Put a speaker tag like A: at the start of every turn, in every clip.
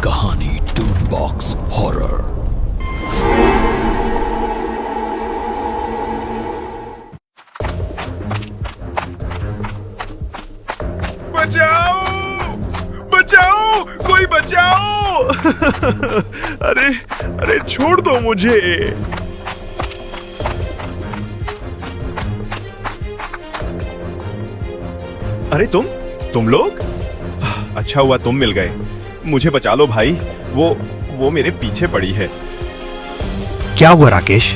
A: कहानी twin box horror.
B: बचाओ बचाओ, कोई बचाओ। अरे अरे छोड़ दो मुझे। अरे तुम लोग, अच्छा हुआ तुम मिल गए। मुझे बचा लो भाई, वो मेरे पीछे पड़ी है।
C: क्या हुआ राकेश,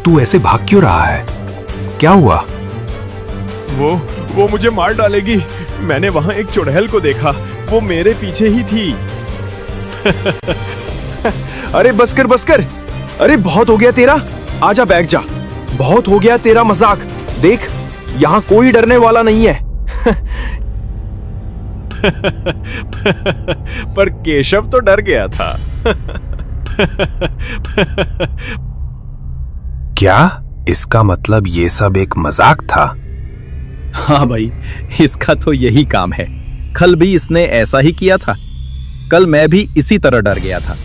C: तू ऐसे भाग क्यों रहा है? क्या हुआ?
B: वो मुझे मार डालेगी। मैंने वहां एक चुड़ैल को देखा, वो मेरे पीछे ही थी।
D: अरे बस कर। अरे बहुत हो गया तेरा, आजा बैठ जा। बहुत हो गया तेरा मजाक। देख, यहाँ कोई डरने वाला नहीं है।
B: पर केशव तो डर गया था।
C: क्या इसका मतलब ये सब एक मजाक था?
E: हाँ भाई, इसका तो यही काम है। कल भी इसने ऐसा ही किया था। कल मैं भी इसी तरह डर गया था।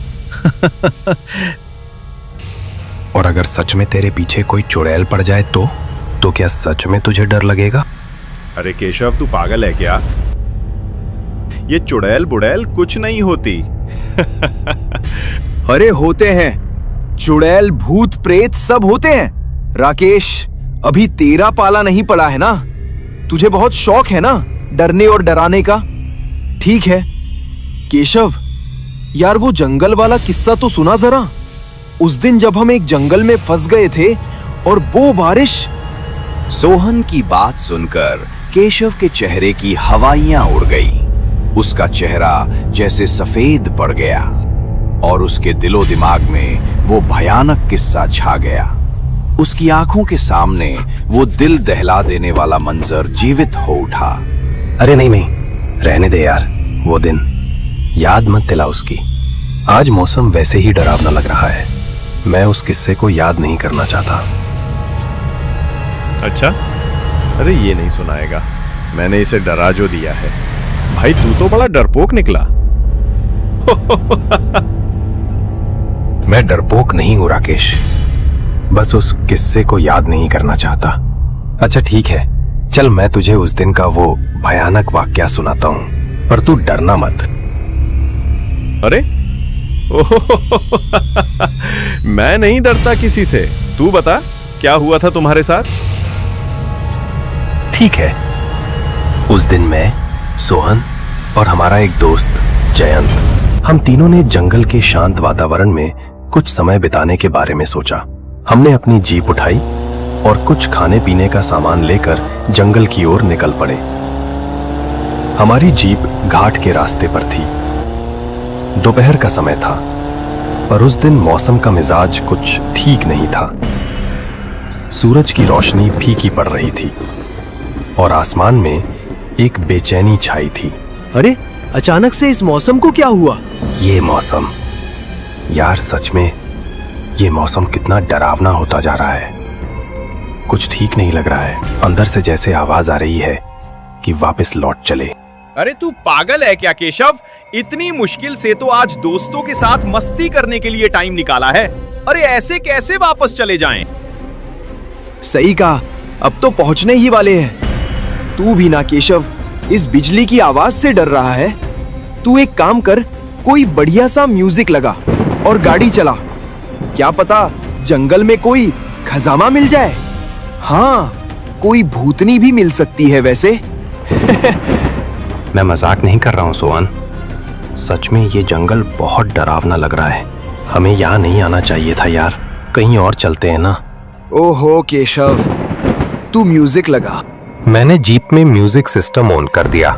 C: और अगर सच में तेरे पीछे कोई चुड़ैल पड़ जाए तो क्या सच में तुझे डर लगेगा?
B: अरे केशव, तू पागल है क्या? ये चुड़ैल बुड़ैल कुछ नहीं होती।
D: अरे होते हैं, चुड़ैल भूत प्रेत सब होते हैं। राकेश, अभी तेरा पाला नहीं पड़ा है ना। तुझे बहुत शौक है ना डरने और डराने का। ठीक है केशव, यार वो जंगल वाला किस्सा तो सुना जरा। उस दिन जब हम एक जंगल में फंस गए थे और वो बारिश।
F: सोहन की बात सुनकर केशव के चेहरे की हवाइयां उड़ गई। उसका चेहरा जैसे सफेद पड़ गया और उसके दिलो दिमाग में वो भयानक किस्सा छा गया। उसकी आंखों के सामने वो दिल दहला देने वाला मंजर जीवित हो उठा।
C: अरे नहीं, रहने दे यार। वो दिन याद मत दिला उसकी। आज मौसम वैसे ही डरावना लग रहा है। मैं उस किस्से को याद नहीं करना चाहता।
B: अच्छा, अरे ये नहीं सुनाएगा। मैंने इसे डरा जो दिया है। भाई तू तो बड़ा डरपोक निकला।
C: मैं डरपोक नहीं हूं राकेश, बस उस किस्से को याद नहीं करना चाहता। अच्छा ठीक है, चल मैं तुझे उस दिन का वो भयानक वाकया सुनाता हूं, पर तू डरना मत।
B: अरे मैं नहीं डरता किसी से। तू बता, क्या हुआ था तुम्हारे साथ?
C: ठीक है, उस दिन मैं, सोहन और हमारा एक दोस्त जयंत, हम तीनों ने जंगल के शांत वातावरण में कुछ समय बिताने के बारे में सोचा। हमने अपनी जीप उठाई और कुछ खाने पीने का सामान लेकर जंगल की ओर निकल पड़े। हमारी जीप घाट के रास्ते पर थी। दोपहर का समय था, पर उस दिन मौसम का मिजाज कुछ ठीक नहीं था। सूरज की रोशनी फीकी पड़ रही थी और आसमान में एक बेचैनी छाई थी।
D: अरे अचानक से इस मौसम को क्या हुआ?
C: ये मौसम, यार सच में ये मौसम कितना डरावना होता जा रहा है। कुछ ठीक नहीं लग रहा है। अंदर से जैसे आवाज आ रही है कि वापस लौट चले।
B: अरे तू पागल है क्या केशव? इतनी मुश्किल से तो आज दोस्तों के साथ मस्ती करने के लिए टाइम निकाला है। अरे ऐसे कैसे वापस चले जाएं?
D: सही कहा, अब तो पहुंचने ही वाले हैं। तू भी ना केशव, इस बिजली की आवाज से डर रहा है। तू एक काम कर, कोई बढ़िया सा म्यूजिक लगा और गाड़ी चला। क्या पता जंगल में कोई खजाना मिल जाए। हाँ, कोई भूतनी भी मिल सकती है वैसे।
C: मैं मजाक नहीं कर रहा हूँ सोहन, सच में ये जंगल बहुत डरावना लग रहा है। हमें यहाँ नहीं आना चाहिए था यार, कहीं और चलते हैं ना।
D: ओहो केशव, तू म्यूजिक लगा।
C: मैंने जीप में म्यूजिक सिस्टम ऑन कर दिया,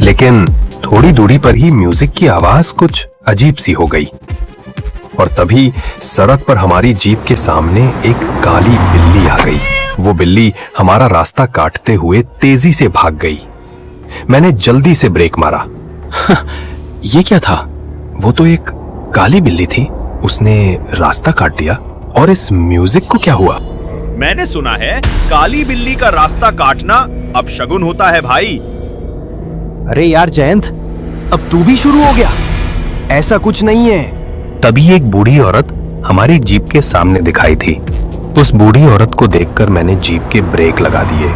C: लेकिन थोड़ी दूरी पर ही म्यूजिक की आवाज कुछ अजीब सी हो गई और तभी सड़क पर हमारी जीप के सामने एक काली बिल्ली आ गई। वो बिल्ली हमारा रास्ता काटते हुए तेजी से भाग गई। मैंने जल्दी से ब्रेक मारा। ये क्या था? वो तो एक काली बिल्ली थी। उसने रास्ता काट दिया। और इस म्यूजिक को क्या हुआ?
B: मैंने सुना है काली बिल्ली का रास्ता काटना अपशगुन होता है भाई।
D: अरे यार जयंत, अब तू भी शुरू हो गया। ऐसा कुछ नहीं है।
C: तभी एक बूढ़ी औरत हमारी जीप के सामने दिखाई थी। उस बूढ़ी औरत को देखकर मैंने जीप के ब्रेक लगा दिए।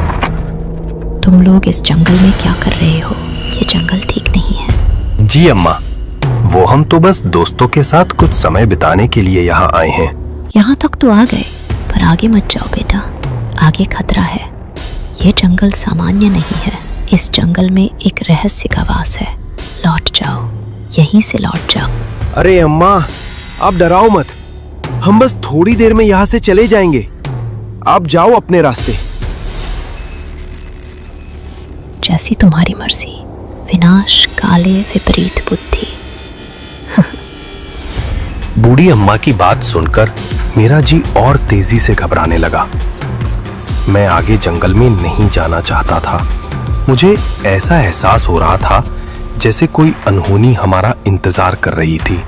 G: तुम लोग इस जंगल में क्या कर रहे हो? ये जंगल ठीक नहीं है।
C: जी अम्मा, वो हम तो बस दोस्तों के साथ कुछ समय बिताने के लिए यहाँ आए हैं।
G: यहाँ तक तो आ गए, पर आगे मत जाओ बेटा, आगे खतरा है। ये जंगल सामान्य नहीं है। इस जंगल में एक रहस्य का वास है। लौट जाओ, यहीं से लौट जाओ।
D: अरे अम्मा, आप डराओ मत। हम बस थोड़ी देर में यहाँ से चले जाएंगे। आप जाओ अपने रास्ते।
G: जैसी तुम्हारी मर्जी। विनाश काले विपरीत बुद्धि।
C: बूढ़ी अम्मा की बात सुनकर मेरा जी और तेजी से घबराने लगा। मैं आगे जंगल में नहीं जाना चाहता था। मुझे ऐसा एहसास हो रहा था जैसे कोई अनहोनी हमारा इंतजार कर रही थी।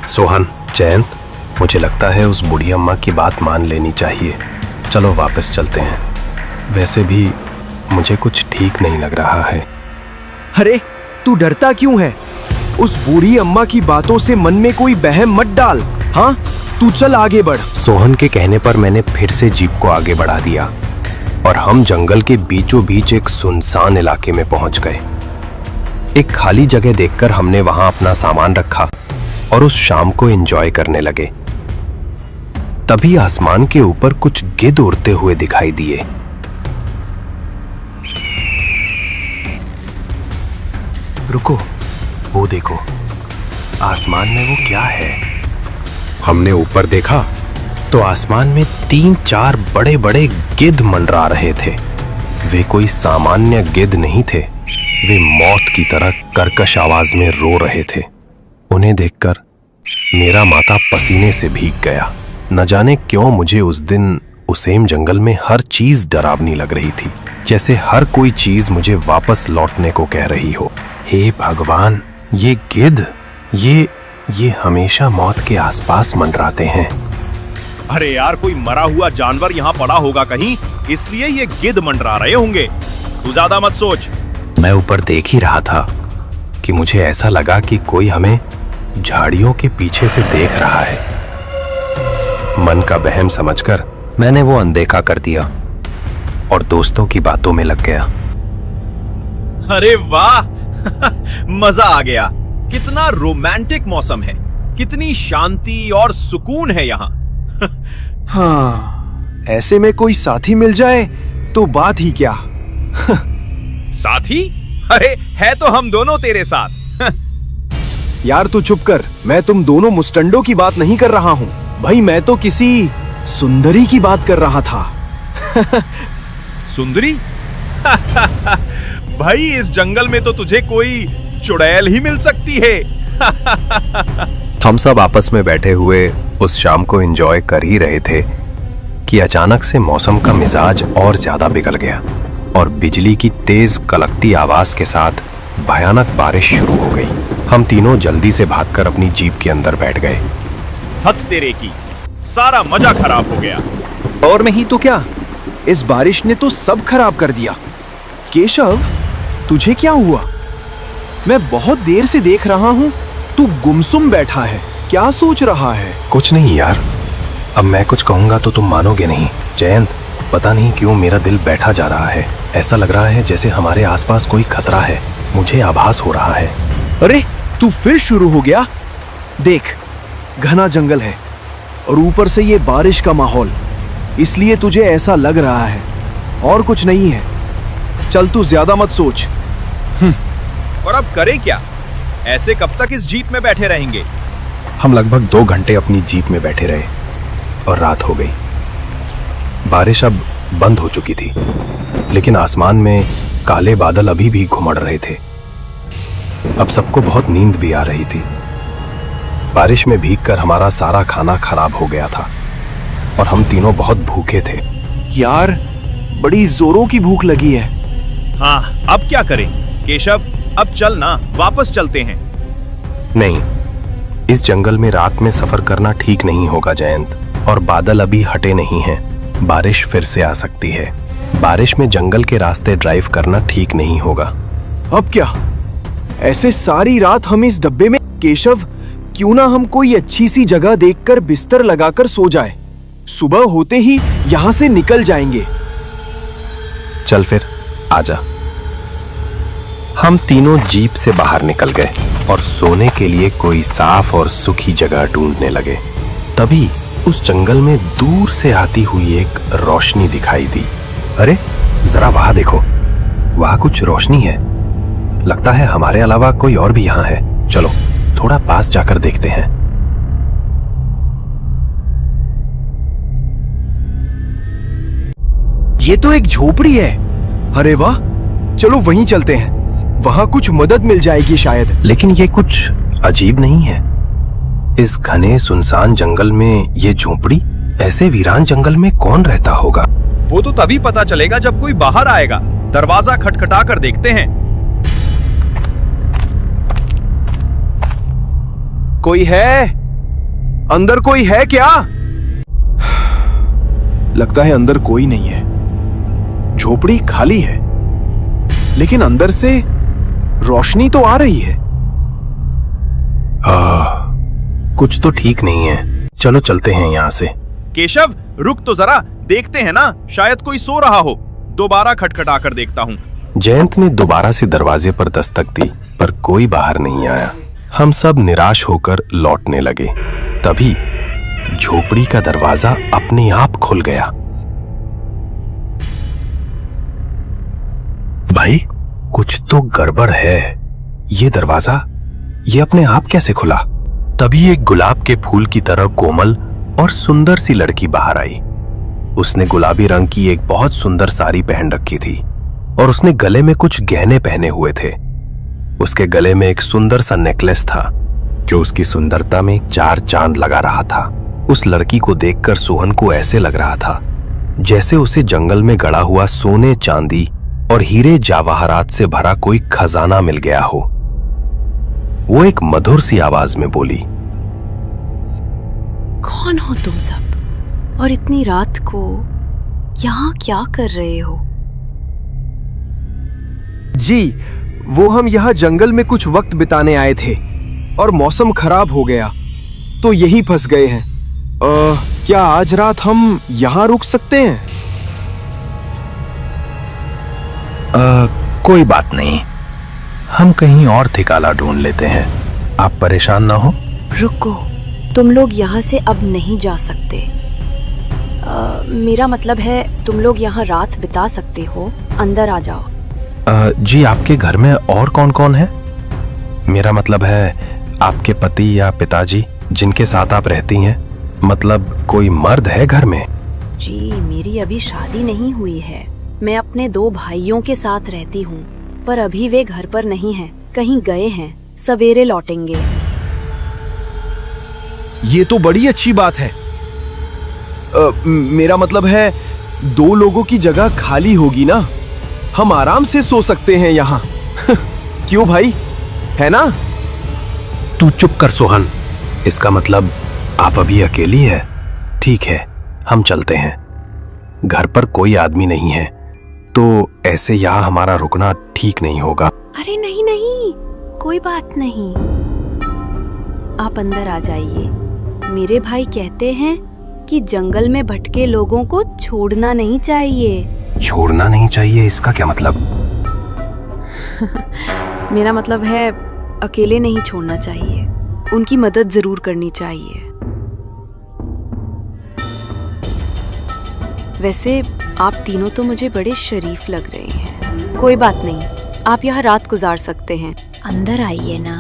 C: सोहन, जयंत, मुझे लगता है उस बूढ़ी अम्मा की बात मान लेनी चाहिए। चलो वापस चलते हैं। वैसे भी मुझे कुछ ठीक नहीं लग रहा है।
D: अरे तू डरता क्यों है? उस बूढ़ी अम्मा की बातों से मन में कोई बहम मत डाल। हाँ, तू चल आगे बढ़।
C: सोहन के कहने पर मैंने फिर से जीप को आगे बढ़ा दिया और हम जंगल के बीचों बीच एक सुनसान इलाके में पहुंच गए। एक खाली जगह देखकर हमने वहां अपना सामान रखा और उस शाम को एंजॉय करने लगे। तभी आसमान के ऊपर कुछ गिद्ध उड़ते हुए दिखाई दिए। रुको, वो देखो, आसमान में वो क्या है? हमने ऊपर देखा तो आसमान में 3-4 बड़े बड़े गिद्ध मंडरा रहे थे। वे कोई सामान्य गिद्ध नहीं थे। वे मौत की तरह कर्कश आवाज में रो रहे थे। उन्हें देखकर मेरा माथा पसीने से भीग गया। न जाने क्यों मुझे उस दिन उसेम जंगल में हर चीज डरावनी लग रही थी, जैसे हर कोई चीज मुझे वापस लौटने को कह रही हो। हे भगवान, ये गिद्ध, ये हमेशा मौत के आसपास मंडराते हैं।
B: अरे यार, कोई मरा हुआ जानवर यहाँ पड़ा होगा कहीं, इसलिए ये गिद्ध मंडरा रहे होंगे। तू ज्यादा मत सोच।
C: मैं ऊपर देख ही रहा था कि मुझे ऐसा लगा कि कोई हमें झाड़ियों के पीछे से देख रहा है। मन का वहम समझकर मैंने वो अनदेखा कर दिया और दोस्तों की बातों में लग गया।
B: अरे वाह, मजा आ गया। कितना रोमांटिक मौसम है, कितनी शांति और सुकून है यहाँ।
D: हाँ, ऐसे में कोई साथी मिल जाए तो बात ही क्या।
B: साथी? अरे है तो हम दोनों तेरे साथ।
D: यार तू चुप कर। मैं तुम दोनों मुस्टंडों की बात नहीं कर रहा हूँ भाई, मैं तो किसी सुंदरी की बात कर रहा था।
B: सुंदरी? भाई, इस जंगल में तो तुझे कोई चुड़ैल ही मिल सकती है।
C: हम सब आपस में बैठे हुए उस शाम को एंजॉय कर ही रहे थे कि अचानक से मौसम का मिजाज और ज्यादा बिगड़ गया और बिजली की तेज कलकती आवाज के साथ भयानक बारिश शुरू हो गई। हम तीनों जल्दी से भागकर अपनी जीप के अंदर बैठ गए।
B: हद तेरे की, सारा मजा खराब हो गया।
D: और नहीं तो क्या, इस बारिश ने तो सब खराब कर दिया। केशव, तुझे क्या हुआ? मैं बहुत देर से देख रहा हूँ तू गुमसुम बैठा है। क्या सोच रहा है?
C: कुछ नहीं यार, अब मैं कुछ कहूंगा तो तुम मानोगे नहीं। जयंत, पता नहीं क्यों मेरा दिल बैठा जा रहा है। ऐसा लग रहा है जैसे हमारे आसपास कोई खतरा है। मुझे आभास हो रहा है।
D: अरे तू फिर शुरू हो गया। देख, घना जंगल है और ऊपर से ये बारिश का माहौल, इसलिए तुझे ऐसा लग रहा है, और कुछ नहीं है। चल तू ज्यादा मत सोच।
B: और अब करें क्या? ऐसे कब तक इस जीप में बैठे रहेंगे?
C: हम लगभग 2 घंटे अपनी जीप में बैठे रहे और रात हो गई। बारिश अब बंद हो चुकी थी, लेकिन आसमान में काले बादल अभी भी घुमड़ रहे थे। अब सबको बहुत नींद भी आ रही थी। बारिश में भीगकर हमारा सारा खाना खराब हो गया था और हम तीनों बहुत भूखे थे।
D: यार, बड़ी जोरों की भूख लगी है।
B: हाँ, अब क्या करें? केशव, अब चल ना, वापस चलते हैं।
C: नहीं, इस जंगल में रात में सफर करना ठीक नहीं होगा जयंत, और बादल अभी हटे नहीं हैं। बारिश फिर से आ सकती है। बारिश में जंगल के रास्ते ड्राइव करना ठीक नहीं होगा।
D: अब क्या? ऐसे सारी रात हम इस डब्बे में? केशव, क्यों ना हम कोई अच्छी सी जगह देखकर बिस्तर लगाकर सो जाए। सुबह होते ही यहाँ से निकल जाएंगे।
C: चल फिर, आजा। हम तीनों जीप से बाहर निकल गए और सोने के लिए कोई साफ और सुखी जगह ढूंढने लगे। तभी उस जंगल में दूर से आती हुई एक रोशनी दिखाई दी। अरे जरा वहां देखो, वहां कुछ रोशनी है। लगता है हमारे अलावा कोई और भी यहाँ है। चलो थोड़ा पास जाकर देखते हैं।
D: ये तो एक झोपड़ी है। अरे वाह, चलो वहीं चलते हैं। वहां कुछ मदद मिल जाएगी शायद।
C: लेकिन ये कुछ अजीब नहीं है। इस घने सुनसान जंगल में ये झोपड़ी? ऐसे वीरान जंगल में कौन रहता होगा?
B: वो तो तभी पता चलेगा जब कोई बाहर आएगा। दरवाजा खटखटा कर देखते हैं।
D: कोई है? अंदर कोई है क्या? लगता है अंदर कोई नहीं है। झोपड़ी खाली है, लेकिन अंदर से रोशनी तो आ रही है।
C: कुछ तो ठीक नहीं है। चलो चलते हैं यहाँ से।
B: केशव, रुक तो जरा, देखते हैं ना, शायद कोई सो रहा हो। दोबारा खटखटा कर देखता हूँ।
C: जयंत ने दोबारा से दरवाजे पर दस्तक दी, पर कोई बाहर नहीं आया। हम सब निराश होकर लौटने लगे। तभी झोपड़ी का दरवाजा अपने आप खुल गया। भाई, कुछ तो गड़बड़ है। ये दरवाजा, ये अपने आप कैसे खुला? तभी एक गुलाब के फूल की तरह कोमल और सुंदर सी लड़की बाहर आई। उसने गुलाबी रंग की एक बहुत सुंदर साड़ी पहन रखी थी और उसने गले में कुछ गहने पहने हुए थे। उसके गले में एक सुंदर सा नेकलेस था जो उसकी सुंदरता में 4 चांद लगा रहा था। उस लड़की को देखकर सोहन को ऐसे लग रहा था जैसे उसे जंगल में गड़ा हुआ सोने, चांदी और हीरे जवाहरात से भरा कोई खजाना मिल गया हो। वो एक मधुर सी आवाज में बोली,
G: कौन हो तुम सब और इतनी रात को यहाँ क्या कर रहे हो?
D: जी, वो हम यहाँ जंगल में कुछ वक्त बिताने आए थे और मौसम खराब हो गया तो यही फंस गए हैं। क्या आज रात हम यहाँ रुक सकते हैं?
C: कोई बात नहीं, हम कहीं और ठिकाना ढूंढ लेते हैं। आप परेशान ना हो।
G: रुको, तुम लोग यहाँ से अब नहीं जा सकते। मेरा मतलब है तुम लोग यहाँ रात बिता सकते हो। अंदर आ जाओ।
C: जी, आपके घर में और कौन कौन है? मेरा मतलब है आपके पति या पिताजी जिनके साथ आप रहती हैं। मतलब कोई मर्द है घर में?
G: जी, मेरी अभी शादी नहीं हुई है। मैं अपने 2 भाइयों के साथ रहती हूँ, पर अभी वे घर पर नहीं हैं, कहीं गए हैं। सवेरे लौटेंगे।
D: ये तो बड़ी अच्छी बात है। मेरा मतलब है 2 लोगों की जगह खाली होगी ना, हम आराम से सो सकते हैं यहाँ। क्यों भाई, है ना?
C: तू चुप कर सोहन। इसका मतलब आप अभी अकेली है। ठीक है, हम चलते हैं। घर पर कोई आदमी नहीं है तो ऐसे यहाँ हमारा रुकना ठीक नहीं होगा।
G: अरे नहीं नहीं, कोई बात नहीं, आप अंदर आ जाइए। मेरे भाई कहते हैं कि जंगल में भटके लोगों को छोड़ना नहीं चाहिए।
C: छोड़ना नहीं चाहिए, इसका क्या मतलब?
G: मेरा मतलब है अकेले नहीं छोड़ना चाहिए, उनकी मदद जरूर करनी चाहिए। वैसे आप तीनों तो मुझे बड़े शरीफ लग रहे हैं। कोई बात नहीं, आप यहाँ रात गुजार सकते हैं। अंदर आइए ना।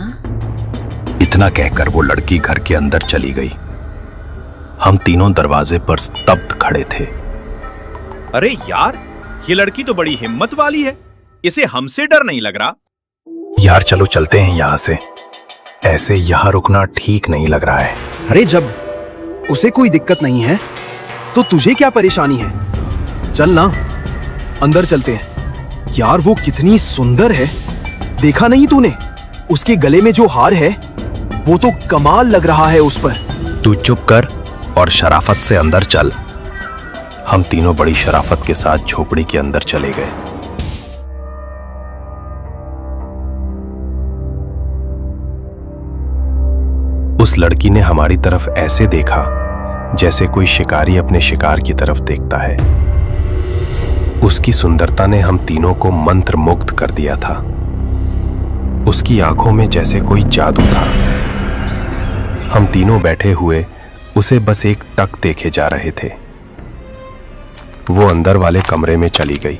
C: इतना कहकर वो लड़की घर के अंदर चली गई। हम तीनों दरवाजे पर स्तब्ध खड़े थे।
B: अरे यार, ये लड़की तो बड़ी हिम्मत वाली है। इसे हमसे डर नहीं लग रहा।
C: यार चलो चलते हैं यहाँ से। ऐसे यहाँ रुकना ठीक नहीं लग रहा है।
D: अरे जब उसे कोई दिक्कत नहीं है तो तुझे क्या परेशानी है? चल ना, अंदर चलते हैं। यार वो कितनी सुंदर है, देखा नहीं तूने? उसके गले में जो हार है वो तो कमाल लग रहा है उस पर।
C: तू चुप कर और शराफत से अंदर चल। हम तीनों बड़ी शराफत के साथ झोपड़ी के अंदर चले गए। उस लड़की ने हमारी तरफ ऐसे देखा जैसे कोई शिकारी अपने शिकार की तरफ देखता है। उसकी सुंदरता ने हम तीनों को मंत्रमुग्ध कर दिया था। उसकी आंखों में जैसे कोई जादू था। हम तीनों बैठे हुए उसे बस एक टक देखे जा रहे थे। वो अंदर वाले कमरे में चली गई।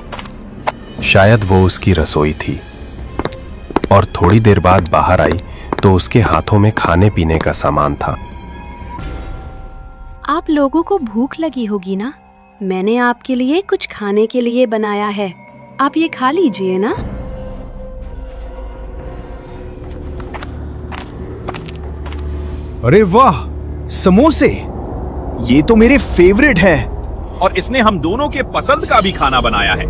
C: शायद वो उसकी रसोई थी, और थोड़ी देर बाद बाहर आई तो उसके हाथों में खाने पीने का सामान था।
H: आप लोगों को भूख लगी होगी ना? मैंने आपके लिए कुछ खाने के लिए बनाया है, आप ये खा लीजिए ना।
D: अरे वाह, समोसे! ये तो मेरे फेवरेट हैं।
B: और इसने हम दोनों के पसंद का भी खाना बनाया है,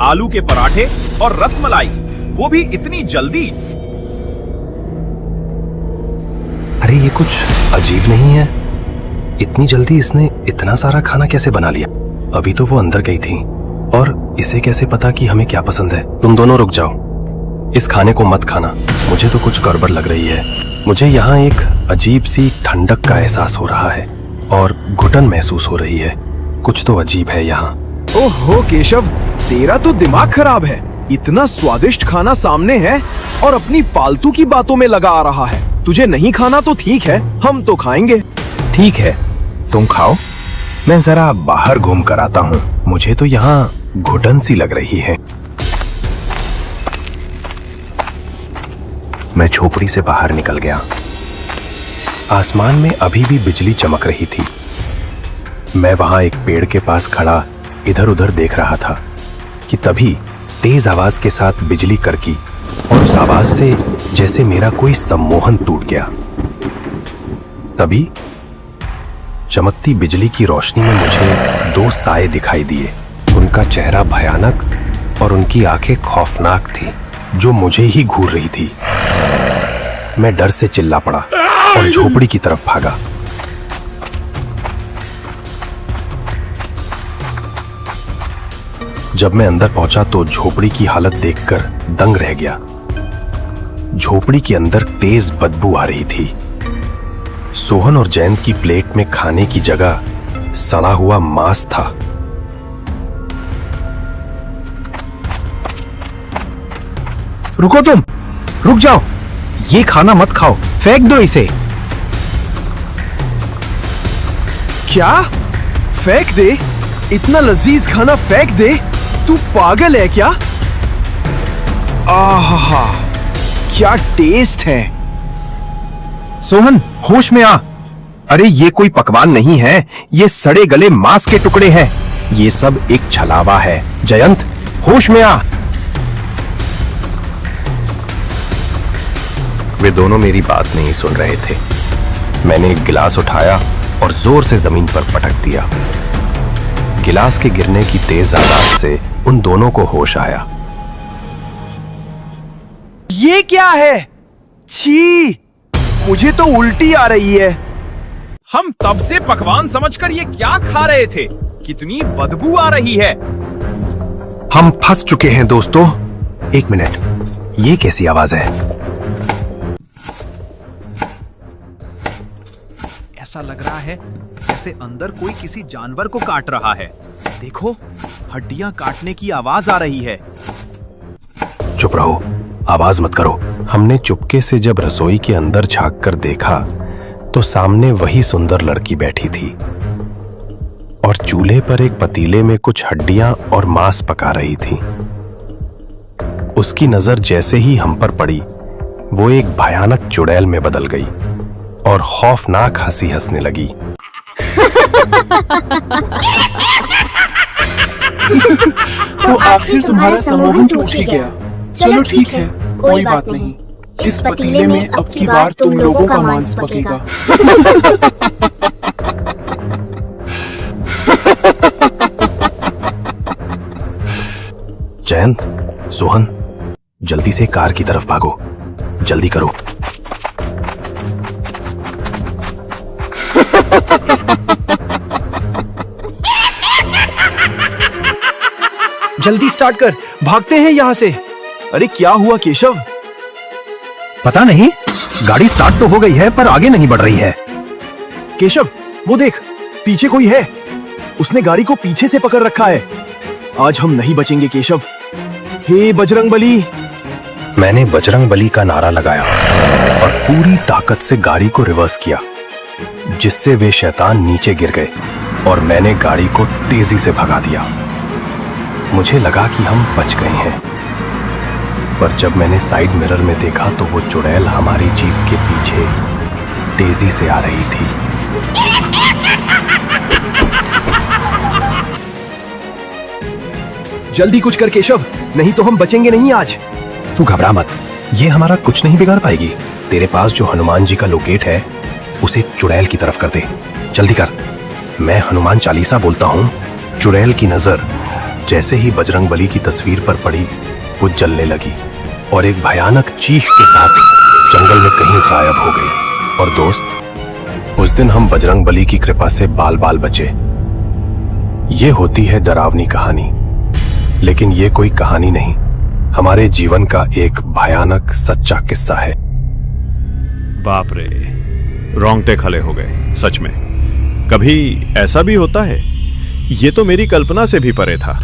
B: आलू के पराठे और रसमलाई, वो भी इतनी जल्दी।
C: अरे ये कुछ अजीब नहीं है? इतनी जल्दी इसने इतना सारा खाना कैसे बना लिया? अभी तो वो अंदर गई थी, और इसे कैसे पता कि हमें क्या पसंद है? तुम दोनों रुक जाओ, इस खाने को मत खाना। मुझे तो कुछ गड़बड़ लग रही है। मुझे यहाँ एक अजीब सी ठंडक का एहसास हो रहा है और घुटन महसूस हो रही है। कुछ तो अजीब है यहाँ।
D: ओहो केशव, तेरा तो दिमाग खराब है। इतना स्वादिष्ट खाना सामने है और अपनी फालतू की बातों में लगा आ रहा है। तुझे नहीं खाना तो ठीक है, हम तो खाएंगे।
C: ठीक है, तुम खाओ, मैं जरा बाहर घूम कर आता हूँ। मुझे तो यहाँ घुटन सी लग रही है। मैं झोपड़ी से बाहर निकल गया। आसमान में अभी भी बिजली चमक रही थी। मैं वहां एक पेड़ के पास खड़ा इधर उधर देख रहा था कि तभी तेज आवाज के साथ बिजली कड़की, और उस आवाज से जैसे मेरा कोई सम्मोहन टूट गया। तभी चमकती बिजली की रोशनी में मुझे दो साए दिखाई दिए। उनका चेहरा भयानक और उनकी आंखें खौफनाक थी, जो मुझे ही घूर रही थी। मैं डर से चिल्ला पड़ा और झोपड़ी की तरफ भागा। जब मैं अंदर पहुंचा तो झोपड़ी की हालत देखकर दंग रह गया। झोपड़ी के अंदर तेज बदबू आ रही थी। सोहन और जयंत की प्लेट में खाने की जगह सड़ा हुआ मांस था।
E: रुको, तुम रुक जाओ, ये खाना मत खाओ, फेंक दो इसे।
D: क्या? फेंक दे? इतना लजीज खाना फेंक दे? तू पागल है क्या? आहा, क्या टेस्ट है!
C: सोहन, होश में आ। अरे ये कोई पकवान नहीं है, ये सड़े गले मांस के टुकड़े हैं। ये सब एक छलावा है। जयंत, होश में आ। वे दोनों मेरी बात नहीं सुन रहे थे। मैंने एक गिलास उठाया और जोर से जमीन पर पटक दिया। गिलास के गिरने की तेज आवाज से उन दोनों को होश आया।
D: ये क्या है? छी! मुझे तो उल्टी आ रही है।
B: हम तब से पकवान समझकर ये क्या खा रहे थे? कितनी बदबू आ रही है।
C: हम फंस चुके हैं दोस्तों। एक मिनट, ये कैसी आवाज है?
B: ऐसा लग रहा है जैसे अंदर कोई किसी जानवर को काट रहा है। देखो, हड्डियां काटने की आवाज आ रही है।
C: चुप रहो, आवाज मत करो। हमने चुपके से जब रसोई के अंदर झांक कर देखा तो सामने वही सुंदर लड़की बैठी थी और चूल्हे पर एक पतीले में कुछ हड्डियां और मांस पका रही थी। उसकी नजर जैसे ही हम पर पड़ी, वो एक भयानक चुड़ैल में बदल गई और खौफनाक हंसी हंसने लगी।
I: तो आखिर तुम्हारा सम्मोहन टूट ही गया। चलो ठीक है, कोई बात नहीं। इस पतीले में अब की बार तुम लोगों का मांस पकेगा।
C: जयंत, सोहन, जल्दी से कार की तरफ भागो। जल्दी करो।
E: जल्दी स्टार्ट कर, भागते हैं यहाँ से।
D: अरे क्या हुआ केशव?
E: पता नहीं,
C: गाड़ी स्टार्ट तो हो गई है पर आगे नहीं बढ़ रही है।
E: केशव, वो देख, पीछे कोई है। उसने गाड़ी को पीछे से पकड़ रखा है। आज हम नहीं बचेंगे केशव। हे बजरंगबली।
C: मैंने बजरंगबली का नारा लगाया और पूरी ताकत से गाड़ी को रिवर्स किया, जिससे वे शैतान नीचे गिर गए और मैंने गाड़ी को तेजी से भगा दिया। मुझे लगा कि हम बच गए हैं, पर जब मैंने साइड मिरर में देखा तो वो चुड़ैल हमारी जीप के पीछे तेजी से आ रही थी।
E: जल्दी कुछ कर केशव, नहीं तो हम बचेंगे नहीं आज।
C: तू घबरा मत, ये हमारा कुछ नहीं बिगाड़ पाएगी। तेरे पास जो हनुमान जी का लोकेट है उसे चुड़ैल की तरफ कर दे। जल्दी कर। मैं हनुमान चालीसा बोलता हूँ। चुड़ैल की नजर जैसे ही बजरंगबली की तस्वीर पर पड़ी, वो जलने लगी और एक भयानक चीख के साथ जंगल में कहीं गायब हो गई। और दोस्त, उस दिन हम बजरंगबली की कृपा से बाल बाल बचे। ये होती है डरावनी कहानी, लेकिन ये कोई कहानी नहीं, हमारे जीवन का एक भयानक सच्चा किस्सा है।
B: बाप रे, रोंगटे खड़े हो गए सच में। कभी ऐसा भी होता है? ये तो मेरी कल्पना से भी परे था।